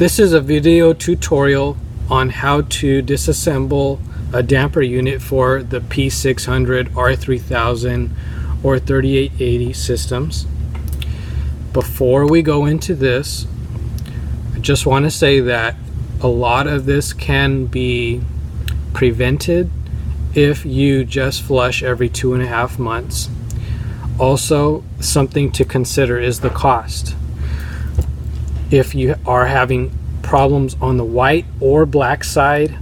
This is a video tutorial on how to disassemble a damper unit for the P600, R3000, or 3880 systems. Before we go into this, I just want to say that a lot of this can be prevented if you just flush every 2.5 months. Also, something to consider is the cost. If you are having problems on the white or black side,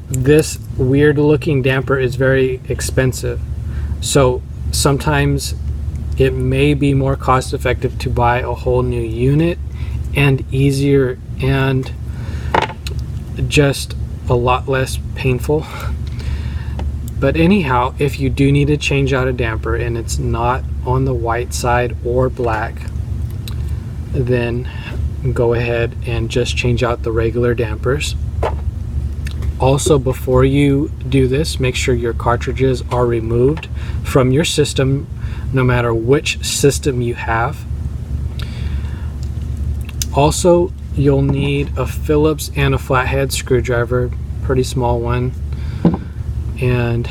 this weird looking damper is very expensive. So sometimes it may be more cost effective to buy a whole new unit, and easier and just a lot less painful. But anyhow, if you do need to change out a damper and it's not on the white side or black, then go ahead and just change out the regular dampers. Also, before you do this, make sure your cartridges are removed from your system, no matter which system you have. Also, you'll need a Phillips and a flathead screwdriver, pretty small one, and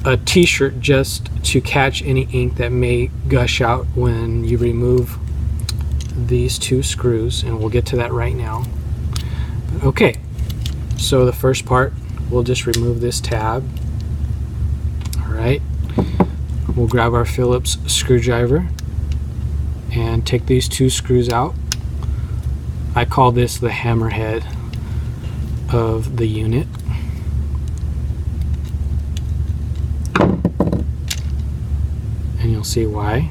a t-shirt just to catch any ink that may gush out when you remove these two screws, and we'll get to that right now. Okay, so the first part, we'll just remove this tab. Alright, we'll grab our Phillips screwdriver and take these two screws out. I call this the hammerhead of the unit. And you'll see why.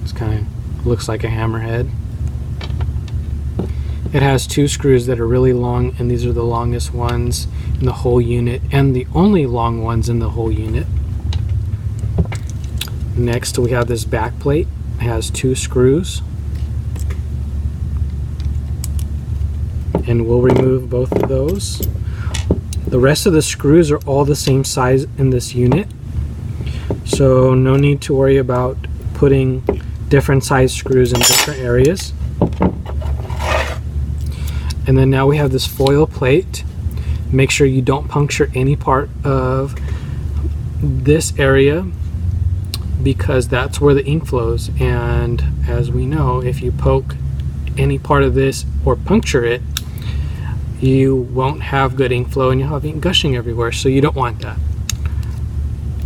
It's kind of looks like a hammerhead. It has two screws that are really long, and these are the longest ones in the whole unit and the only long ones in the whole unit. Next, we have this back plate. It has two screws, and we'll remove both of those. The rest of the screws are all the same size in this unit, so no need to worry about putting different size screws in different areas. And then now we have this foil plate. Make sure you don't puncture any part of this area, because that's where the ink flows, and as we know, if you poke any part of this or puncture it, you won't have good ink flow and you'll have ink gushing everywhere, so you don't want that.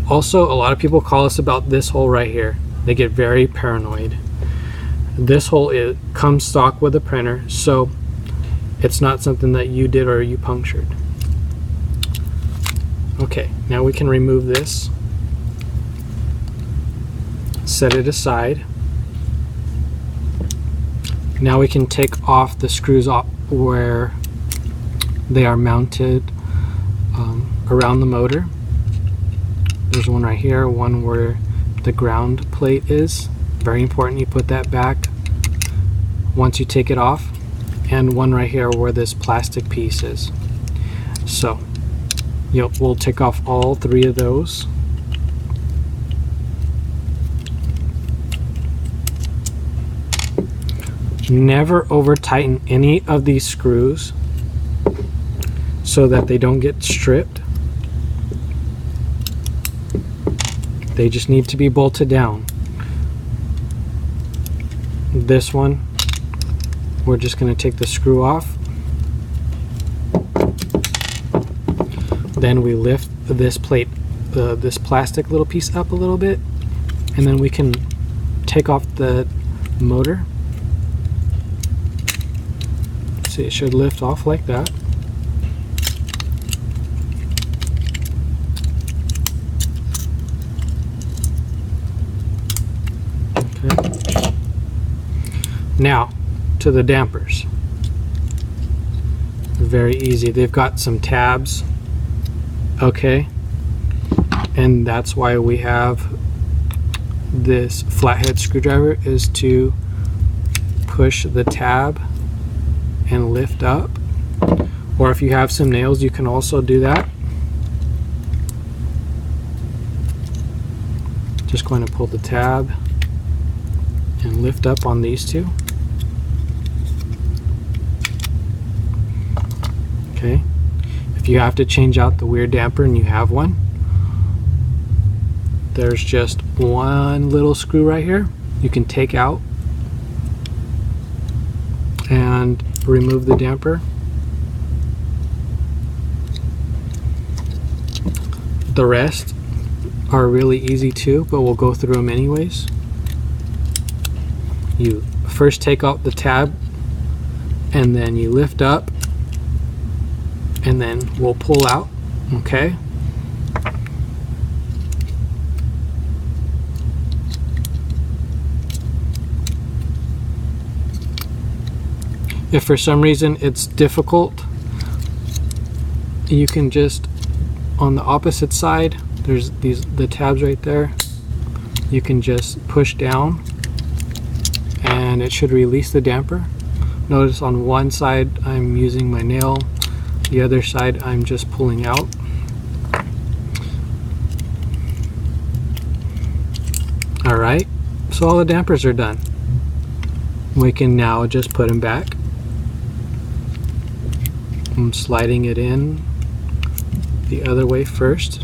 Also, a lot of people call us about this hole right here. They get very paranoid. This hole comes stock with a printer, so it's not something that you did or you punctured. Okay, now we can remove this, set it aside. Now we can take off the screws off where they are mounted around the motor. There's one right here, one where the ground plate is. Very important you put that back once you take it off, and one right here where this plastic piece is. So we'll take off all three of those. Never over tighten any of these screws so that they don't get stripped. They just need to be bolted down. This one, we're just going to take the screw off. Then we lift this plate, this plastic little piece up a little bit, and then we can take off the motor. See, it should lift off like that. Okay. Now to the dampers. Very easy. They've got some tabs. Okay, and that's why we have this flathead screwdriver, is to push the tab and lift up, or if you have some nails you can also do that. Just going to pull the tab and lift up on these two. Okay, if you have to change out the weird damper and you have one, there's just one little screw right here you can take out and remove the damper. The rest are really easy too, but we'll go through them anyways. You first take out the tab, and then you lift up, and then we'll pull out. Okay, if for some reason it's difficult, you can just, on the opposite side, there's the tabs right there, you can just push down and it should release the damper. Notice on one side I'm using my nail, the other side I'm just pulling out. Alright, so all the dampers are done. We can now just put them back. I'm sliding it in the other way first.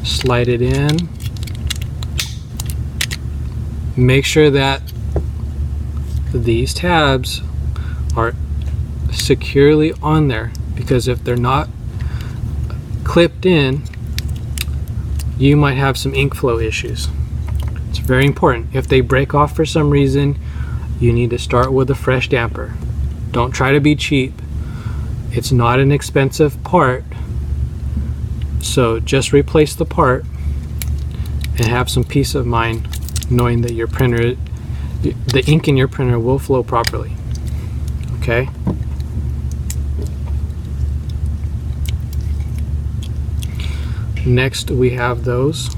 Slide it in. Make sure that these tabs are securely on there, because if they're not clipped in, you might have some ink flow issues. It's very important. If they break off for some reason, you need to start with a fresh damper. Don't try to be cheap. It's not an expensive part, so just replace the part and have some peace of mind knowing that your printer, the ink in your printer will flow properly. Okay? Next we have those.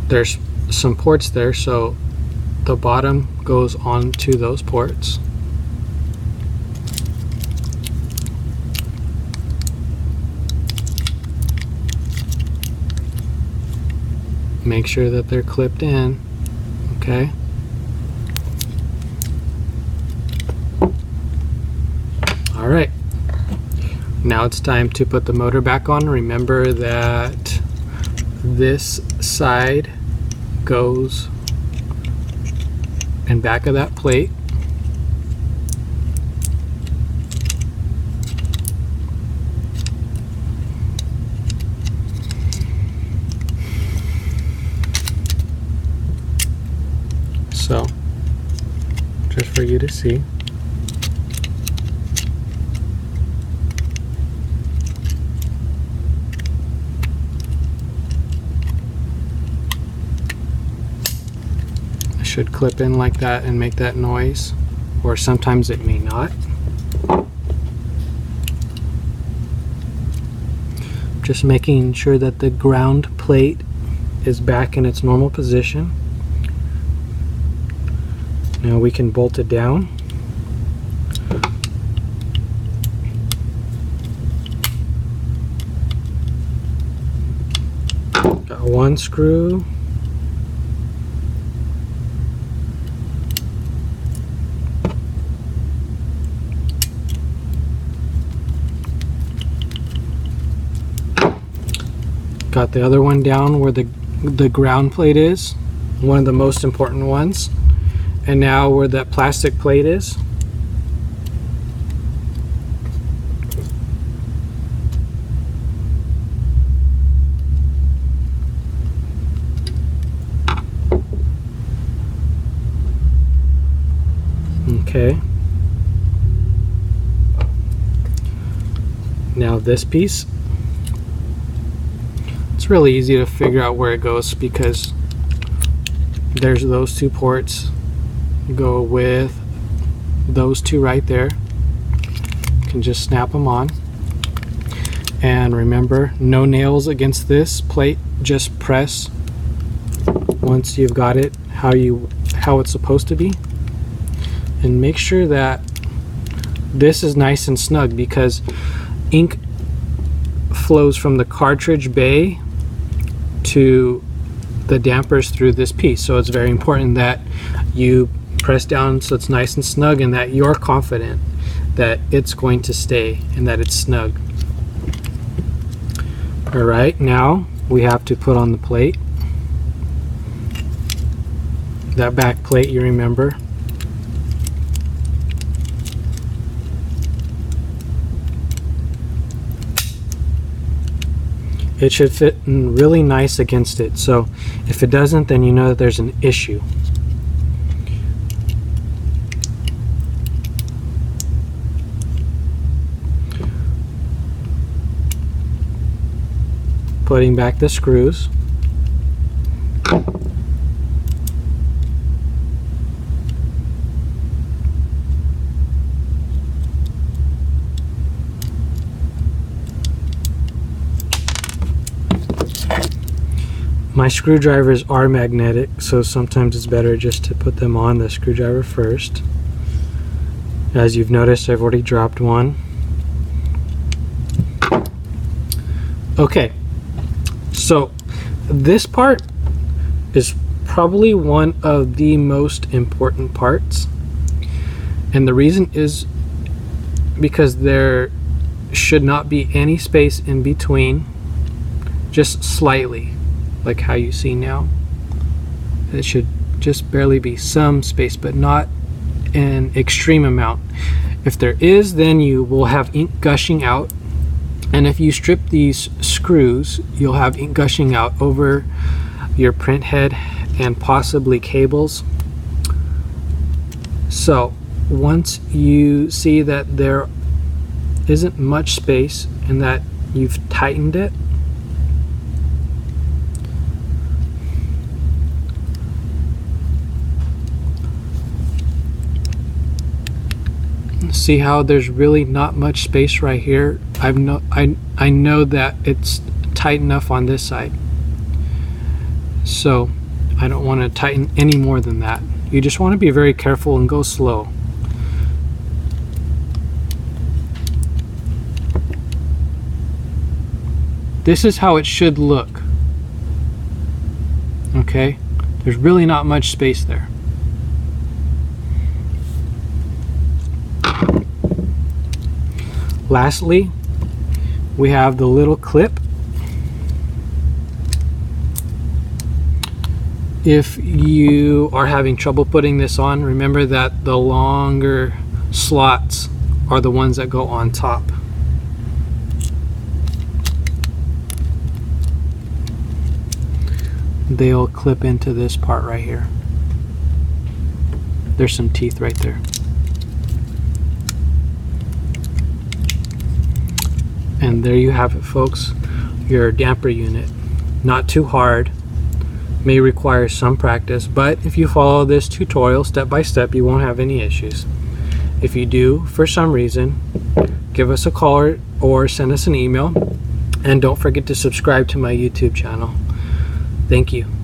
There's some ports there, so the bottom goes onto those ports. Make sure that they're clipped in. Okay. All right. Now it's time to put the motor back on. Remember that this side goes in back of that plate. So, just for you to see. It should clip in like that and make that noise, or sometimes it may not. Just making sure that the ground plate is back in its normal position. Now we can bolt it down. Got one screw. Got the other one down where the ground plate is, one of the most important ones. And now where that plastic plate is. Okay. Now this piece, it's really easy to figure out where it goes because there's those two ports go with those two right there. You can just snap them on. And remember, no nails against this plate, just press once you've got it how it's supposed to be. And make sure that this is nice and snug because ink flows from the cartridge bay to the dampers through this piece. So it's very important that you press down so it's nice and snug and that you're confident that it's going to stay and that it's snug. Alright, now we have to put on the plate. That back plate, you remember. It should fit in really nice against it, so if it doesn't, then you know that there's an issue. Putting back the screws. My screwdrivers are magnetic, so sometimes it's better just to put them on the screwdriver first. As you've noticed, I've already dropped one. Okay, so this part is probably one of the most important parts, and the reason is because there should not be any space in between, just slightly, like how you see now. It should just barely be some space, but not an extreme amount. If there is, then you will have ink gushing out, and if you strip these screws, you'll have ink gushing out over your print head and possibly cables. So once you see that there isn't much space and that you've tightened it, see how there's really not much space right here. I know that it's tight enough on this side, so I don't want to tighten any more than that. You just want to be very careful and go slow. This is how it should look. Okay, there's really not much space there. Lastly, we have the little clip. If you are having trouble putting this on, remember that the longer slots are the ones that go on top. They'll clip into this part right here. There's some teeth right there. And there you have it, folks, your damper unit. Not too hard, may require some practice, but if you follow this tutorial step by step, you won't have any issues. If you do, for some reason, give us a call or send us an email, and don't forget to subscribe to my YouTube channel. Thank you.